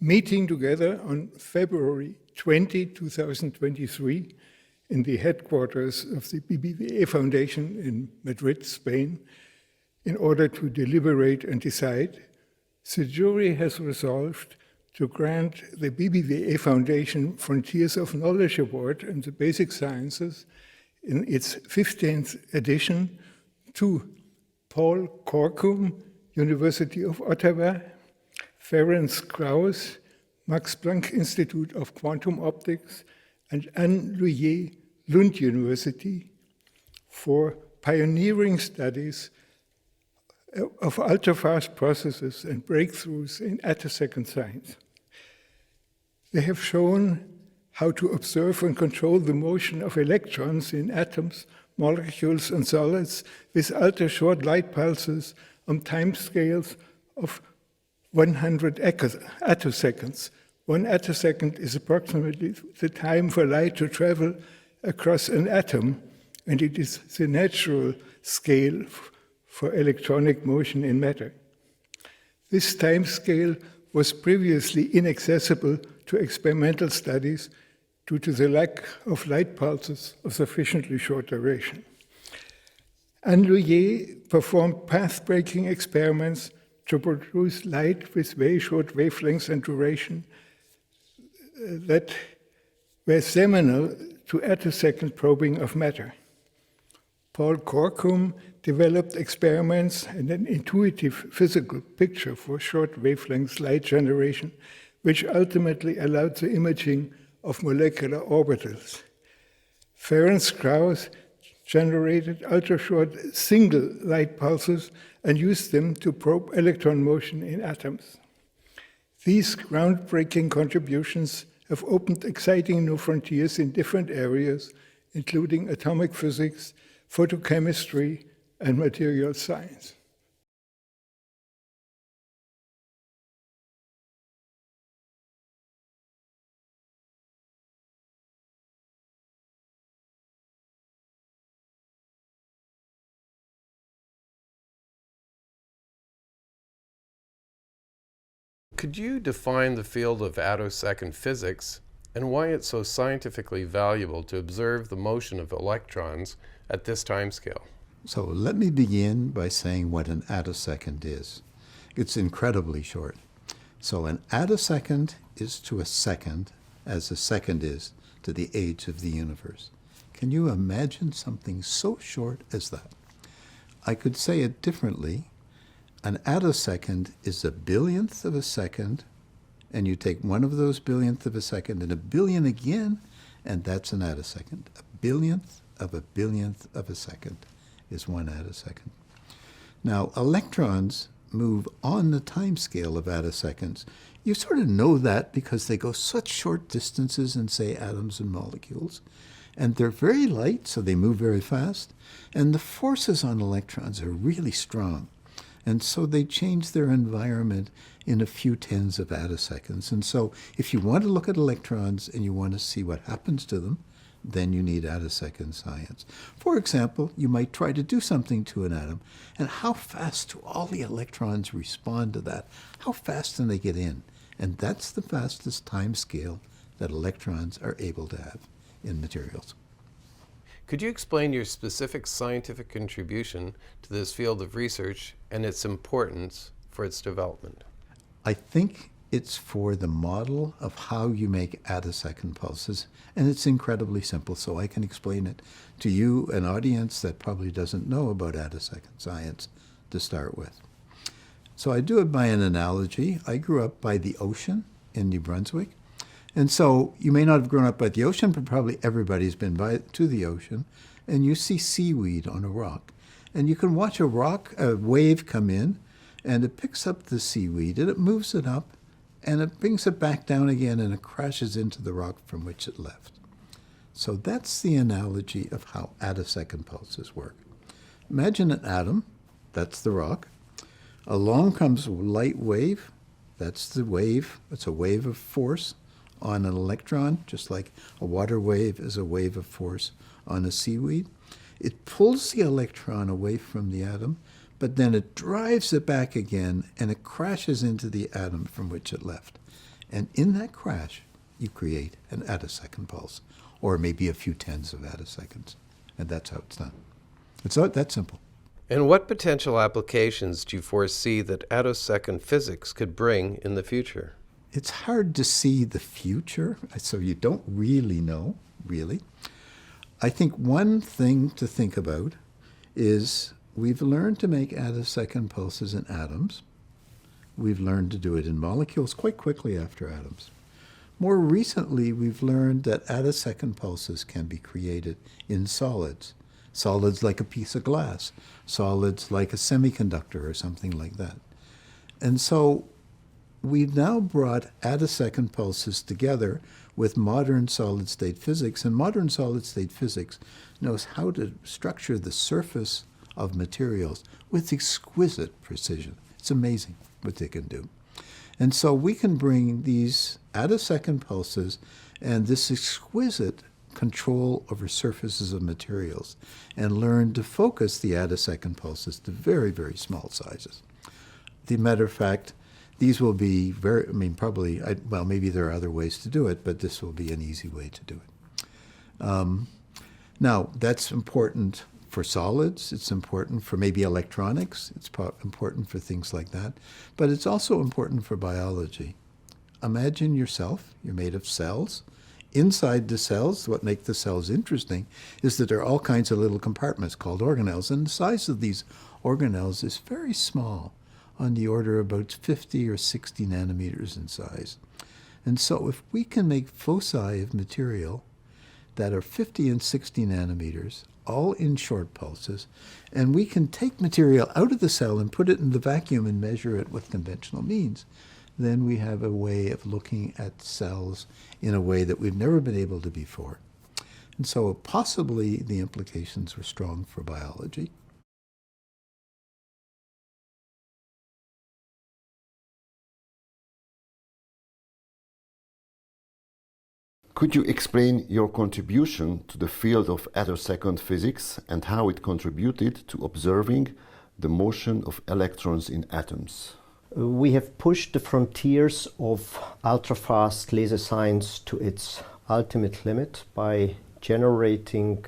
meeting together on February 20, 2023, in the headquarters of the BBVA Foundation in Madrid, Spain, in order to deliberate and decide, the jury has resolved to grant the BBVA Foundation Frontiers of Knowledge Award in the Basic Sciences in its 15th edition to Paul Corkum, University of Ottawa, Ferenc Krauss, Max Planck Institute of Quantum Optics, and Anne Louyer, Lund University, for pioneering studies of ultra-fast processes and breakthroughs in attosecond science. They have shown how to observe and control the motion of electrons in atoms, molecules, and solids with ultra-short light pulses on timescales of 100 attoseconds. 1 attosecond is approximately the time for light to travel across an atom, and it is the natural scale for electronic motion in matter. This time scale was previously inaccessible to experimental studies due to the lack of light pulses of sufficiently short duration. Anne Louyer performed path-breaking experiments to produce light with very short wavelengths and duration that were seminal to attosecond probing of matter. Paul Corkum developed experiments and an intuitive physical picture for short wavelength light generation, which ultimately allowed the imaging of molecular orbitals. Ferenc Krauss generated ultra-short single light pulses and used them to probe electron motion in atoms. These groundbreaking contributions have opened exciting new frontiers in different areas, including atomic physics, photochemistry, and material science. Could you define the field of attosecond physics and why it's so scientifically valuable to observe the motion of electrons at this timescale? So let me begin by saying what an attosecond is. It's incredibly short. So an attosecond is to a second as a second is to the age of the universe. Can you imagine something so short as that? I could say it differently. An attosecond is a billionth of a second, and you take one of those billionth of a second and a billion again, and that's an attosecond. A billionth of a second is 1 attosecond. Now, electrons move on the time scale of attoseconds. You sort of know that because they go such short distances in, say, atoms and molecules, and they're very light, so they move very fast, and the forces on electrons are really strong. And so they change their environment in a few tens of attoseconds. And so if you want to look at electrons and you want to see what happens to them, then you need attosecond science. For example, you might try to do something to an atom, and how fast do all the electrons respond to that? How fast can they get in? And that's the fastest time scale that electrons are able to have in materials. Could you explain your specific scientific contribution to this field of research and its importance for its development? I think it's for the model of how you make attosecond pulses, and it's incredibly simple, so I can explain it to you, an audience that probably doesn't know about attosecond science to start with. So I do it by an analogy. I grew up by the ocean in New Brunswick. And so you may not have grown up by the ocean, but probably everybody's been to the ocean, and you see seaweed on a rock. And you can watch a wave come in, and it picks up the seaweed, and it moves it up, and it brings it back down again, and it crashes into the rock from which it left. So that's the analogy of how attosecond pulses work. Imagine an atom, that's the rock. Along comes a light wave, that's the wave, it's a wave of force on an electron, just like a water wave is a wave of force on a seaweed. It pulls the electron away from the atom, but then it drives it back again, and it crashes into the atom from which it left. And in that crash, you create an attosecond pulse, or maybe a few tens of attoseconds. And that's how it's done. It's that simple. And what potential applications do you foresee that attosecond physics could bring in the future? It's hard to see the future, so you don't really know, really. I think one thing to think about is we've learned to make attosecond pulses in atoms. We've learned to do it in molecules quite quickly after atoms. More recently, we've learned that attosecond pulses can be created in solids. Solids like a piece of glass, solids like a semiconductor or something like that. And so we've now brought attosecond pulses together with modern solid-state physics, and modern solid-state physics knows how to structure the surface of materials with exquisite precision. It's amazing what they can do. And so we can bring these attosecond pulses and this exquisite control over surfaces of materials and learn to focus the attosecond pulses to very, very small sizes. As a matter of fact, these will be very, probably, well, maybe there are other ways to do it, but this will be an easy way to do it. Now, that's important for solids, it's important for maybe electronics, it's important for things like that, but it's also important for biology. Imagine yourself, you're made of cells. Inside the cells, what makes the cells interesting is that there are all kinds of little compartments called organelles, and the size of these organelles is very small, on the order of about 50 or 60 nanometers in size. And so if we can make foci of material that are 50 and 60 nanometers, all in short pulses, and we can take material out of the cell and put it in the vacuum and measure it with conventional means, then we have a way of looking at cells in a way that we've never been able to before. And so possibly the implications were strong for biology. Could you explain your contribution to the field of attosecond physics and how it contributed to observing the motion of electrons in atoms? We have pushed the frontiers of ultrafast laser science to its ultimate limit by generating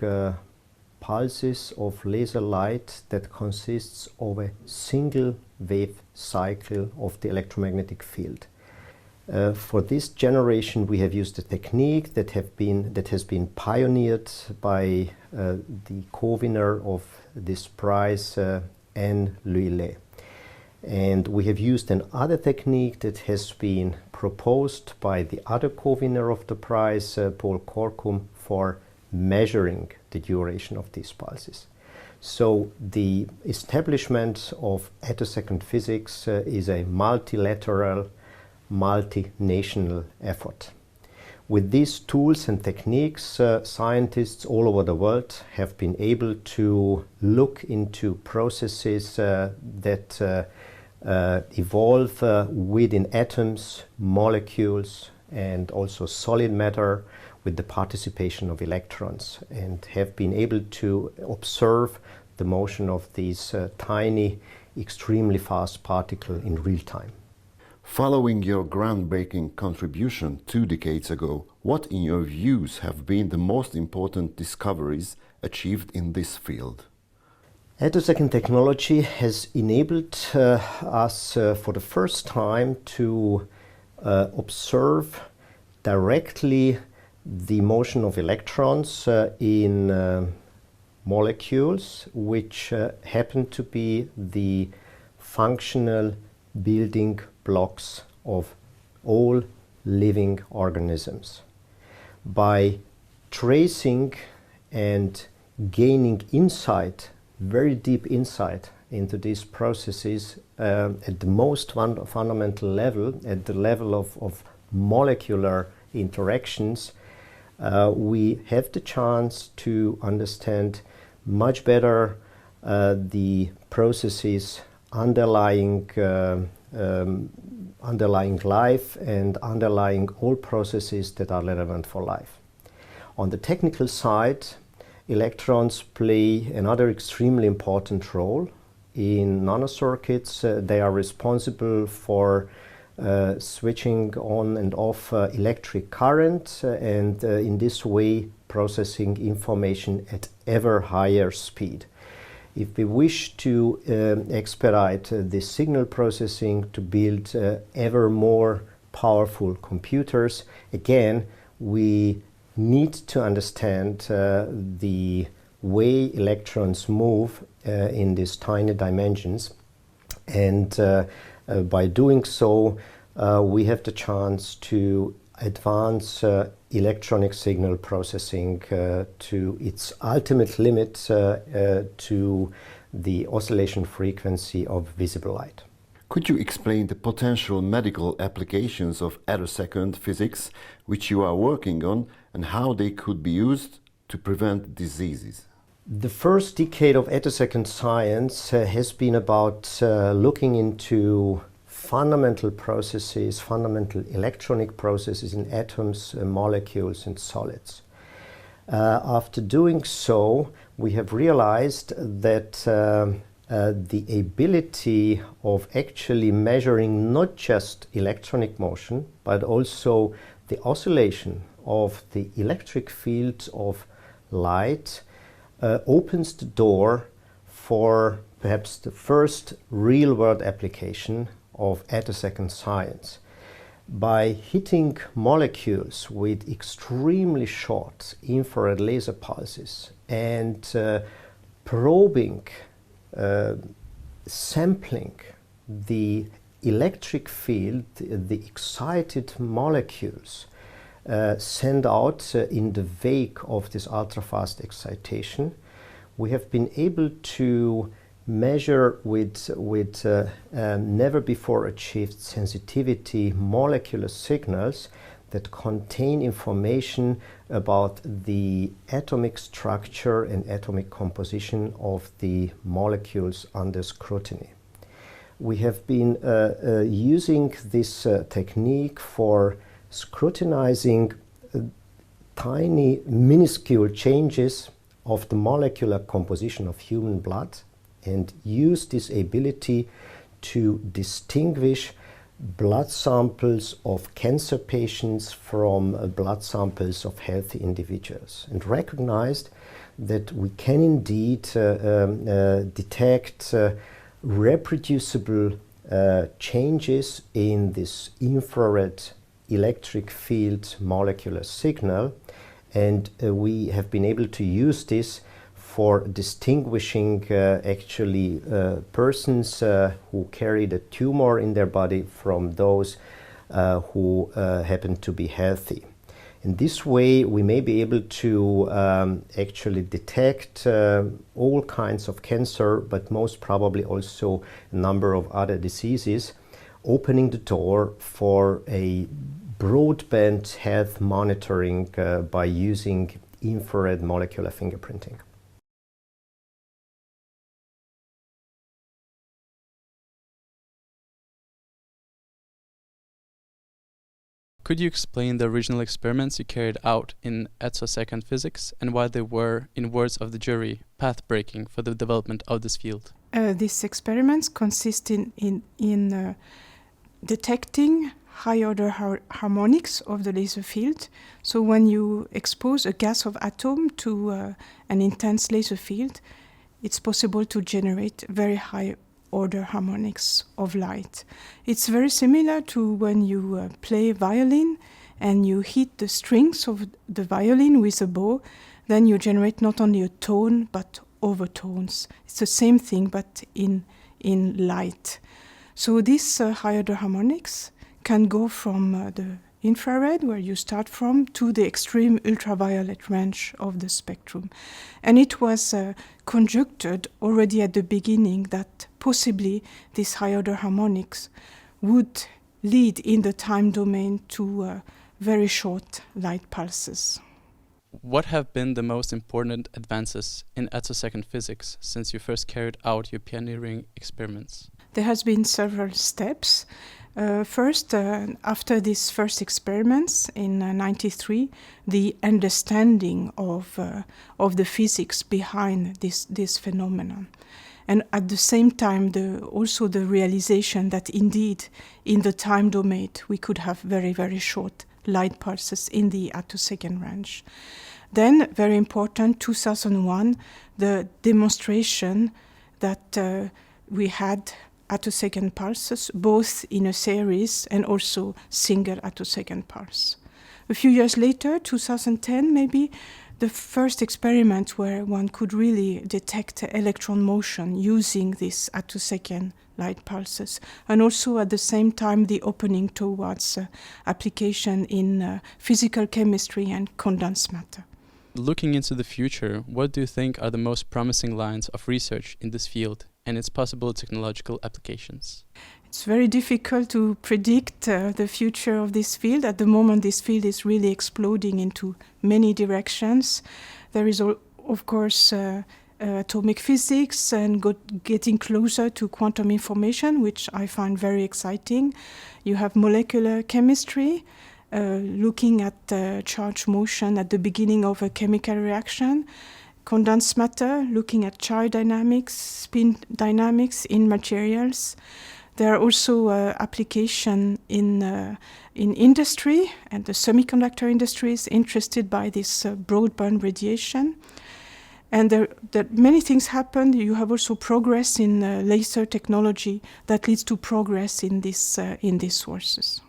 pulses of laser light that consists of a single wave cycle of the electromagnetic field. For this generation, we have used a technique that has been pioneered by the co-winner of this prize, Anne L'Huillet. And we have used another technique that has been proposed by the other co-winner of the prize, Paul Corkum, for measuring the duration of these pulses. So the establishment of attosecond physics is a multilateral, multinational effort. With these tools and techniques, scientists all over the world have been able to look into processes that evolve within atoms, molecules, and also solid matter with the participation of electrons, and have been able to observe the motion of these tiny, extremely fast particles in real time. Following your groundbreaking contribution 2 decades ago, what in your views have been the most important discoveries achieved in this field? Attosecond technology has enabled us for the first time to observe directly the motion of electrons in molecules, which happen to be the functional building blocks of all living organisms. By tracing and gaining insight, very deep insight into these processes at the most fundamental level, at the level of molecular interactions, we have the chance to understand much better the processes underlying life and underlying all processes that are relevant for life. On the technical side, electrons play another extremely important role. In nanocircuits, they are responsible for switching on and off electric current and in this way processing information at ever higher speed. If we wish to expedite this signal processing to build ever more powerful computers, again, we need to understand the way electrons move in these tiny dimensions, and by doing so we have the chance to advance electronic signal processing to its ultimate limit to the oscillation frequency of visible light. Could you explain the potential medical applications of attosecond physics which you are working on and how they could be used to prevent diseases? The first decade of attosecond science has been about looking into fundamental processes, fundamental electronic processes in atoms, molecules and solids. After doing so, we have realized that the ability of actually measuring not just electronic motion, but also the oscillation of the electric field of light opens the door for perhaps the first real-world application of attosecond science. By hitting molecules with extremely short infrared laser pulses and probing, sampling the electric field, the excited molecules send out in the wake of this ultra-fast excitation, we have been able to measure with never before achieved sensitivity molecular signals that contain information about the atomic structure and atomic composition of the molecules under scrutiny. We have been using this technique for scrutinizing tiny minuscule changes of the molecular composition of human blood and use this ability to distinguish blood samples of cancer patients from blood samples of healthy individuals, and recognized that we can indeed detect reproducible changes in this infrared electric field molecular signal, and we have been able to use this for distinguishing actually persons who carry the tumor in their body from those who happen to be healthy. In this way, we may be able to actually detect all kinds of cancer, but most probably also a number of other diseases, opening the door for a broadband health monitoring by using infrared molecular fingerprinting. Could you explain the original experiments you carried out in attosecond physics and why they were, in words of the jury, path-breaking for the development of this field? These experiments consist in detecting high-order harmonics of the laser field. So when you expose a gas of atom to an intense laser field, it's possible to generate very high-order harmonics of light. It's very similar to when you play violin and you hit the strings of the violin with a bow, then you generate not only a tone but overtones. It's the same thing but in light. So these high-order harmonics can go from the infrared, where you start from, to the extreme ultraviolet range of the spectrum. And it was conjectured already at the beginning that possibly these high-order harmonics would lead in the time domain to very short light pulses. What have been the most important advances in attosecond physics since you first carried out your pioneering experiments? There has been several steps. First, after these first experiments in '93, the understanding of the physics behind this phenomenon. and at the same time also the realization that indeed in the time domain we could have very, very short light pulses in the attosecond range. Then, very important, 2001, the demonstration that we had attosecond pulses, both in a series and also single attosecond pulse. A few years later, 2010 maybe, the first experiment where one could really detect electron motion using these attosecond light pulses, and also at the same time the opening towards application in physical chemistry and condensed matter. Looking into the future, what do you think are the most promising lines of research in this field and its possible technological applications? It's very difficult to predict the future of this field. At the moment, this field is really exploding into many directions. There is, of course, atomic physics and getting closer to quantum information, which I find very exciting. You have molecular chemistry, looking at charge motion at the beginning of a chemical reaction. Condensed matter, looking at charge dynamics, spin dynamics in materials. There are also applications in industry, and the semiconductor industry is interested by this broadband radiation. And there many things happen. You have also progress in laser technology that leads to progress in these sources.